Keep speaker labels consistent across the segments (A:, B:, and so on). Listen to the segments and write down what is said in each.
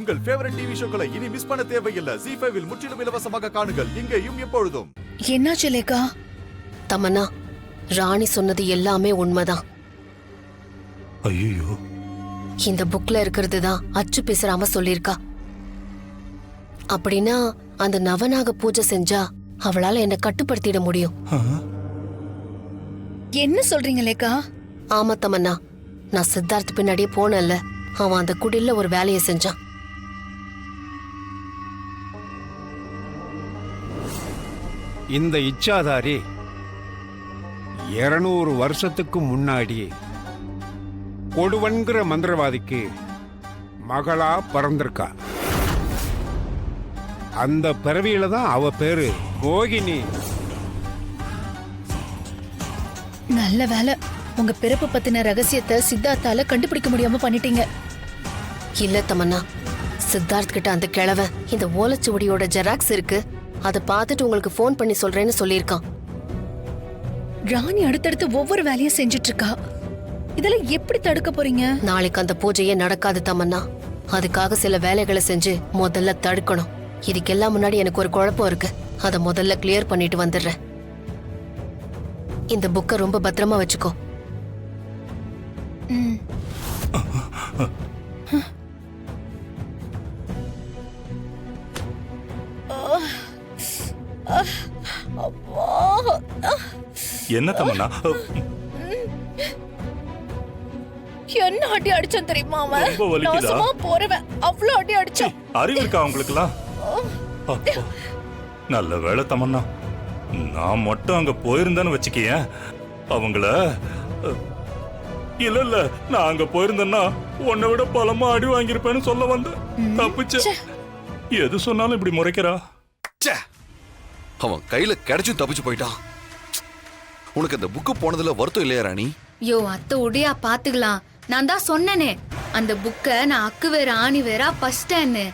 A: உங்கள் favourite TV ஷோக்களை இனி miss பண்ண தேவையில்லை. ZEE5 இல் முற்றிலும் இலவசமாக காணுங்கள், இங்கேயும் எப்பொழுதும்.
B: என்னாச்சு லேக்கா?
C: தமன்னா, ராணி சொன்னது எல்லாமே உண்மைதான்.
A: ஐயோ,
C: இந்த புக்ல இருக்கிறது தான் அச்சு பேசுறாம சொல்லிருக்கா. அப்படின்னா அந்த நவநாக பூஜை செஞ்சா அவளால என்ன கட்டுப்படுத்திட முடியும்.
B: என்ன சொல்றீங்க லேக்கா?
C: ஆமா தமன்னா, நான் சித்தார்த் பின்னாடியே போனேன்ல, அவன் அந்த குடில்ல ஒரு வேலையை செஞ்சான்.
D: இந்த இச்சாதாரி 200 வருஷத்துக்கு முன்னாடி கொடுவன்கிற மந்திரவாதிக்கு மகளா பிறந்திருக்கா. அந்த பிறவியில தான் அவ பேரு மோகினி.
B: நல்ல வேலை, உங்க பிறப்பு பத்தின ரகசியத்தை சித்தார்த்தால கண்டுபிடிக்க முடியாம பண்ணிட்டீங்க.
C: இல்ல தமன்னா, சித்தார்த் கிட்ட அந்த கிழவன் இந்த ஓலைச்சுவடியோட ஜெராக்ஸ் இருக்கு, அதை பார்த்துட்டு உங்களுக்கு போன் பண்ணி சொல்றேன்னு சொல்லியிருக்கான்.
B: ராணி அடுத்தடுத்து ஒவ்வொரு வேலையும் செஞ்சுட்டு இருக்கா. இதெல்லாம் எப்படி தடுக்க போறீங்க?
C: நாளைக்கு அந்த பூஜையே நடக்காது தமன்னா. அதுக்காக சில வேலைகளை செஞ்சு முதல்ல தடுக்கணும். இதுக்கெல்லாம் முன்னாடி எனக்கு ஒரு குழப்பம் இருக்கு, அதை முதல்ல கிளியர் பண்ணிட்டு வந்துடுறேன். இந்த புக்கை ரொம்ப பத்திரமா வச்சுக்கோ.
A: என்ன தமன்னா?
B: என்ன அடி அடிச்சான் தெரியுமா? அவன்
A: ரொம்ப வலிக்குதா?
B: நாசமா போறவன் அவ்வளவு அடி அடிச்சான்.
A: அறிவு இருக்கா உங்களுக்குலாம்? நல்ல வேளை தமன்னா, நான் மட்டும் அங்க போயிருந்தேன்னு வச்சுக்கேன் அவங்கள. இல்ல இல்ல, நான் அங்க போயிருந்தேன்னா உன்னை விட பலமா அடி வாங்கியிருப்பேன்னு சொல்ல வந்தேன். தப்பிச்ச. எது சொன்னாலும் இப்படி முறைக்கிறா.
E: அவன் கையில கிடைச்சும் தப்பிச்சு போயிட்டான். உனக்கு அந்த புக்கு போனதுல வருத்தம் இல்லையா ராணி?
F: யோ அத்தை உடையா பாத்துக்கலாம். நான் தான் சொன்னனே, அந்த புக்க நான் அக்கு வேற ஆணி வேற பஸ்டேன்னு.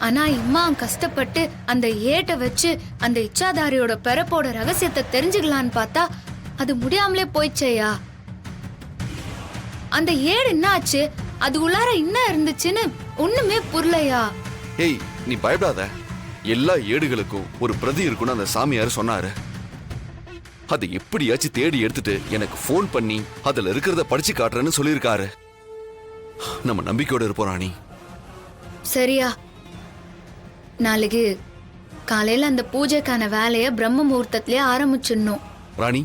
F: ஆனா இம்மா கஷ்டப்பட்டு அந்த ஏட்டை வச்சு அந்த இச்சாதாரியோட பிறப்போட ரகசியத்தை தெரிஞ்சுக்கலான்னு பார்த்தா அது முடியாமலே போயிச்சேயா. அந்த ஏடு என்ன ஆச்சு, அது உள்ளார என்ன இருந்துச்சுன்னு ஒண்ணுமே புரியலையா.
E: ஏய், நீ பயப்படாத. எல்லா ஏடுகளுக்கும் ஒரு பிரதி இருக்குன்னு அந்த சாமியார் சொன்னாரு. அதை எப்படியாச்சும் தேடி எடுத்துட்டு எனக்கு போன் பண்ணி அதுல இருக்கிறத படிச்சு காட்டுறேன்னு சொல்லியிருக்காரு. நம்ம நம்பிக்கையோட இருப்போம் ராணி.
F: சரியா, நாளைக்கு காலையில அந்த பூஜைக்கான வேலைய பிரம்ம முகூர்த்தத்திலே ஆரம்பிச்சிடணும்.
E: ராணி,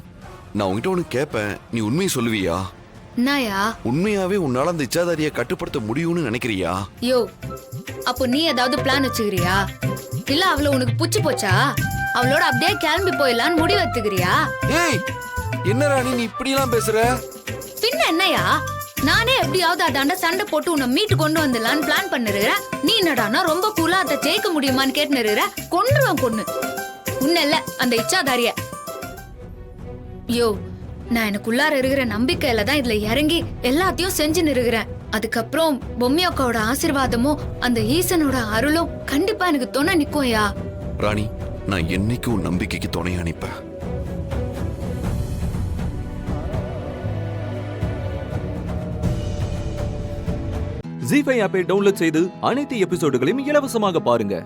E: நான் உன்கிட்ட ஒண்ணு கேட்பேன், நீ உண்மையை சொல்லுவியா?
F: என்னயா?
E: உண்மையாவே உன்னால அந்த இச்சாதாரியை கட்டுப்படுத்த முடியும்னு நினைக்கிறியா?
F: யோ, அப்போ நீ ஏதாவது பிளான் வச்சுக்கிறியா? இல்ல அவளை உனக்கு புச்சு போச்சா, அவளோட அப்படியே கிளம்பி போயிடலான்னு முடிவு எடுத்துக்கிறியா?
E: ஏய், என்ன ராணி நீ இப்படி எல்லாம் பேசுற?
F: பின்ன என்னையா, நானே எப்படியாவது அதாண்ட சண்டை போட்டு உன்னை மீட்டு கொண்டு வந்துடலான்னு பிளான் பண்ணிருக்கிறேன். நீ என்னடானா ரொம்ப கூலா அதை ஜெயிக்க முடியுமான்னு கேட்டுருக்கிற. கொன்றுவேன் கொன்னு உன்ன இல்ல அந்த இச்சாதாரிய. யோ, நான் எனக்குள்ளார இருக்கிற நம்பிக்கையில தான் இதுல இறங்கி எல்லாத்தையும் செஞ்சுன்னு இருக்கிறேன். அதுக்கப்புறம் பொம்மியோக்காவோட ஆசீர்வாதமும் அந்த ஈசனோட அருளும் கண்டிப்பா எனக்கு துணை நிக்கும்யா.
E: ராணி, நான் என்னைக்கும் உன் நம்பிக்கைக்கு துணையா நிப்பேன்.
G: ZEE5 ஆப்பை டவுன்லோட் செய்து அனைத்து எபிசோடுகளையும் இலவசமாக பாருங்க.